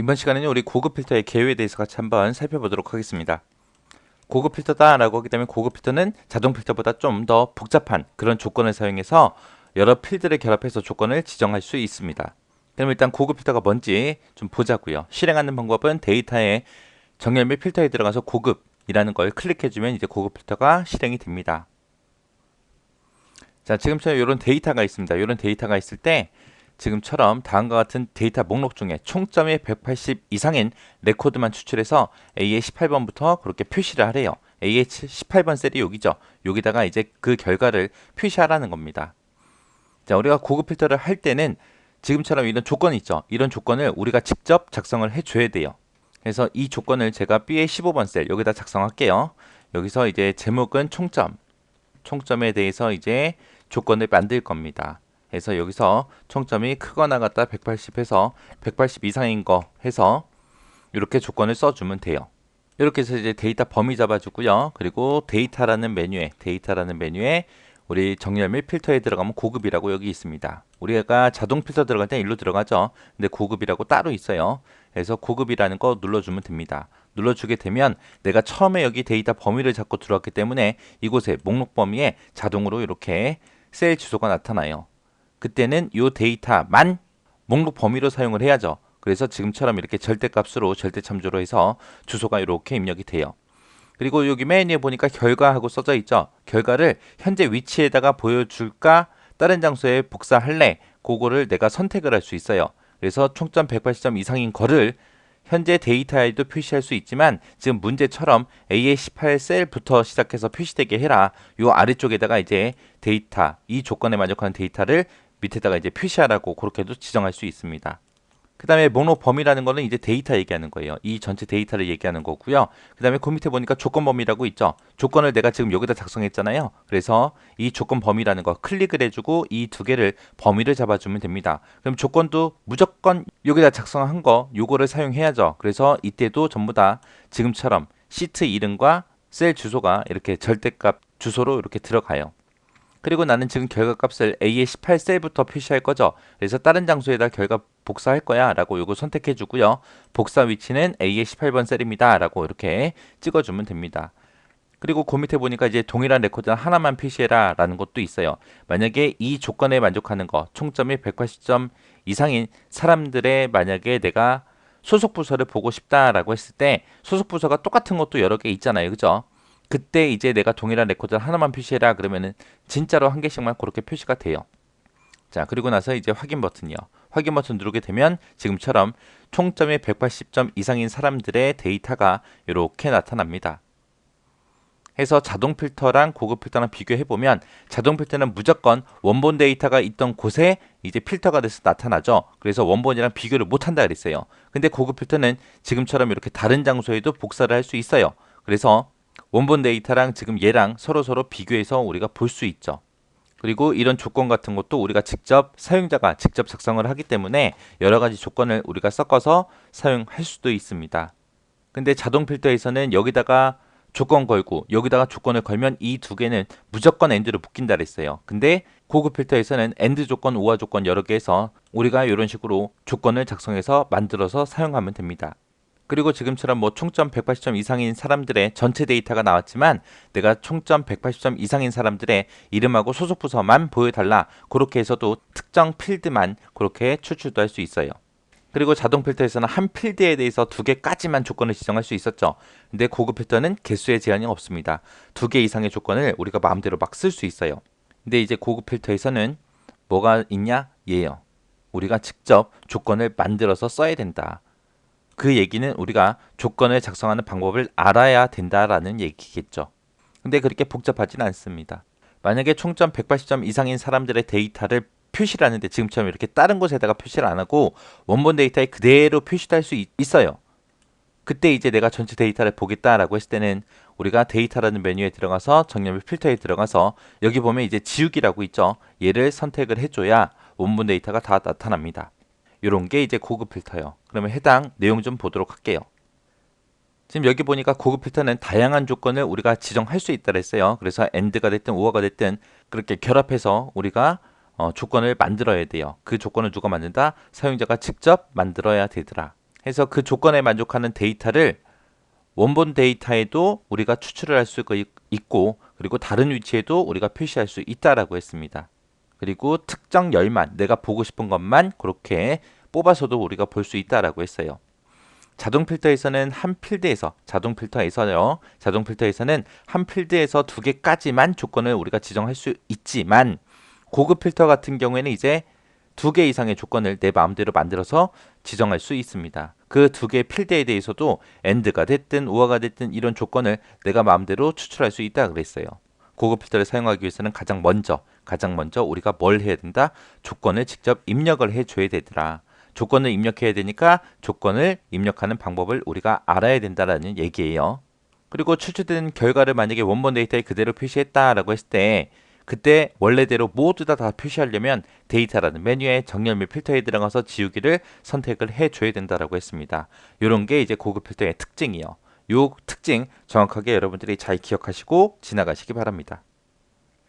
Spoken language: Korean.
이번 시간에는 우리 고급 필터의 개요에 대해서 같이 한번 살펴보도록 하겠습니다. 고급 필터다라고 하기 때문에 고급 필터는 자동 필터보다 좀 더 복잡한 그런 조건을 사용해서 여러 필드를 결합해서 조건을 지정할 수 있습니다. 그럼 일단 고급 필터가 뭔지 좀 보자고요. 실행하는 방법은 데이터에 정렬 및 필터에 들어가서 고급이라는 걸 클릭해주면 이제 고급 필터가 실행이 됩니다. 자, 지금처럼 이런 데이터가 있습니다. 이런 데이터가 있을 때 지금처럼 다음과 같은 데이터 목록 중에 총점이 180 이상인 레코드만 추출해서 A의 18번부터 그렇게 표시를 하래요. A의 18번 셀이 여기죠. 여기다가 이제 그 결과를 표시하라는 겁니다. 자, 우리가 고급 필터를 할 때는 지금처럼 이런 조건이 있죠. 이런 조건을 우리가 직접 작성을 해줘야 돼요. 그래서 이 조건을 제가 B의 15번 셀 여기다 작성할게요. 여기서 이제 제목은 총점, 총점에 대해서 이제 조건을 만들 겁니다. 그래서 여기서 총점이 크거나 같다 180 해서 180 이상인 거 해서 이렇게 조건을 써주면 돼요. 이렇게 해서 이제 데이터 범위 잡아주고요. 그리고 데이터라는 메뉴에 우리 정렬 및 필터에 들어가면 고급이라고 여기 있습니다. 우리가 자동 필터 들어갈 때 일로 들어가죠. 근데 고급이라고 따로 있어요. 그래서 고급이라는 거 눌러주면 됩니다. 눌러주게 되면 내가 처음에 여기 데이터 범위를 잡고 들어왔기 때문에 이곳에 목록 범위에 자동으로 이렇게 셀 주소가 나타나요. 그때는 이 데이터만 목록 범위로 사용을 해야죠. 그래서 지금처럼 이렇게 절대값으로 절대참조로 해서 주소가 이렇게 입력이 돼요. 그리고 여기 맨 위에 보니까 결과하고 써져 있죠. 결과를 현재 위치에다가 보여줄까 다른 장소에 복사할래 그거를 내가 선택을 할 수 있어요. 그래서 총점 180점 이상인 거를 현재 데이터에도 표시할 수 있지만 지금 문제처럼 A의 18셀부터 시작해서 표시되게 해라. 요 아래쪽에다가 이제 데이터, 이 조건에 만족하는 데이터를 밑에다가 이제 표시하라고 그렇게도 지정할 수 있습니다. 그 다음에 목록 범위라는 거는 이제 데이터 얘기하는 거예요. 이 전체 데이터를 얘기하는 거고요. 그 다음에 그 밑에 보니까 조건 범위라고 있죠. 조건을 내가 지금 여기다 작성했잖아요. 그래서 이 조건 범위라는 거 클릭을 해주고 이 두 개를 범위를 잡아주면 됩니다. 그럼 조건도 무조건 여기다 작성한 거 요거를 사용해야죠. 그래서 이때도 전부 다 지금처럼 시트 이름과 셀 주소가 이렇게 절대값 주소로 이렇게 들어가요. 그리고 나는 지금 결과값을 A의 18셀부터 표시할 거죠. 그래서 다른 장소에다 결과 복사할 거야 라고 요거 선택해 주고요. 복사 위치는 A의 18번 셀입니다 라고 이렇게 찍어주면 됩니다. 그리고 그 밑에 보니까 이제 동일한 레코드 하나만 표시해라 라는 것도 있어요. 만약에 이 조건에 만족하는 거 총점이 180점 이상인 사람들의 만약에 내가 소속 부서를 보고 싶다라고 했을 때 소속 부서가 똑같은 것도 여러 개 있잖아요. 그죠? 그때 이제 내가 동일한 레코드 하나만 표시해라 그러면은 진짜로 한 개씩만 그렇게 표시가 돼요. 자, 그리고 나서 이제 확인 버튼이요. 확인 버튼 누르게 되면 지금처럼 총점이 180점 이상인 사람들의 데이터가 이렇게 나타납니다. 해서 자동 필터랑 고급 필터랑 비교해 보면 자동 필터는 무조건 원본 데이터가 있던 곳에 이제 필터가 돼서 나타나죠. 그래서 원본이랑 비교를 못 한다 그랬어요. 근데 고급 필터는 지금처럼 이렇게 다른 장소에도 복사를 할 수 있어요. 그래서 원본 데이터랑 지금 얘랑 서로 비교해서 우리가 볼 수 있죠. 그리고 이런 조건 같은 것도 우리가 직접 사용자가 직접 작성을 하기 때문에 여러 가지 조건을 우리가 섞어서 사용할 수도 있습니다. 근데 자동 필터에서는 여기다가 조건 걸고 여기다가 조건을 걸면 이 두 개는 무조건 엔드로 묶인다 그랬어요. 근데 고급 필터에서는 엔드 조건, 오화 조건 여러 개 해서 우리가 이런 식으로 조건을 작성해서 만들어서 사용하면 됩니다. 그리고 지금처럼 뭐 총점 180점 이상인 사람들의 전체 데이터가 나왔지만 내가 총점 180점 이상인 사람들의 이름하고 소속 부서만 보여달라. 그렇게 해서도 특정 필드만 그렇게 추출도 할 수 있어요. 그리고 자동 필터에서는 한 필드에 대해서 두 개까지만 조건을 지정할 수 있었죠. 근데 고급 필터는 개수의 제한이 없습니다. 두 개 이상의 조건을 우리가 마음대로 막 쓸 수 있어요. 근데 이제 고급 필터에서는 뭐가 있냐? 얘요. 우리가 직접 조건을 만들어서 써야 된다. 그 얘기는 우리가 조건을 작성하는 방법을 알아야 된다라는 얘기겠죠. 근데 그렇게 복잡하진 않습니다. 만약에 총점 180점 이상인 사람들의 데이터를 표시를 하는데 지금처럼 이렇게 다른 곳에다가 표시를 안 하고 원본 데이터에 그대로 표시를 할 수 있어요. 그때 이제 내가 전체 데이터를 보겠다라고 했을 때는 우리가 데이터라는 메뉴에 들어가서 정렬 및 필터에 들어가서 여기 보면 이제 지우기라고 있죠. 얘를 선택을 해줘야 원본 데이터가 다 나타납니다. 이런 게 이제 고급 필터요. 그러면 해당 내용 좀 보도록 할게요. 지금 여기 보니까 고급 필터는 다양한 조건을 우리가 지정할 수 있다 그랬어요. 그래서 AND가 됐든 OR가 됐든 그렇게 결합해서 우리가 조건을 만들어야 돼요. 그 조건을 누가 만든다? 사용자가 직접 만들어야 되더라. 해서 그 조건에 만족하는 데이터를 원본 데이터에도 우리가 추출을 할 수가 있고 그리고 다른 위치에도 우리가 표시할 수 있다라고 했습니다. 그리고 특정 열만 내가 보고 싶은 것만 그렇게 뽑아서도 우리가 볼 수 있다라고 했어요. 자동 필터에서는 한 필드에서 자동 필터에서는 한 필드에서 두 개까지만 조건을 우리가 지정할 수 있지만 고급 필터 같은 경우에는 이제 두 개 이상의 조건을 내 마음대로 만들어서 지정할 수 있습니다. 그 두 개의 필드에 대해서도 AND가 됐든 OR가 됐든 이런 조건을 내가 마음대로 추출할 수 있다 그랬어요. 고급 필터를 사용하기 위해서는 가장 먼저 우리가 뭘 해야 된다? 조건을 직접 입력을 해줘야 되더라. 조건을 입력해야 되니까 조건을 입력하는 방법을 우리가 알아야 된다라는 얘기예요. 그리고 추출된 결과를 만약에 원본 데이터에 그대로 표시했다라고 했을 때 그때 원래대로 모두 다 표시하려면 데이터라는 메뉴에 정렬 및 필터에 들어가서 지우기를 선택을 해줘야 된다라고 했습니다. 이런 게 이제 고급 필터의 특징이요. 이 특징 정확하게 여러분들이 잘 기억하시고 지나가시기 바랍니다.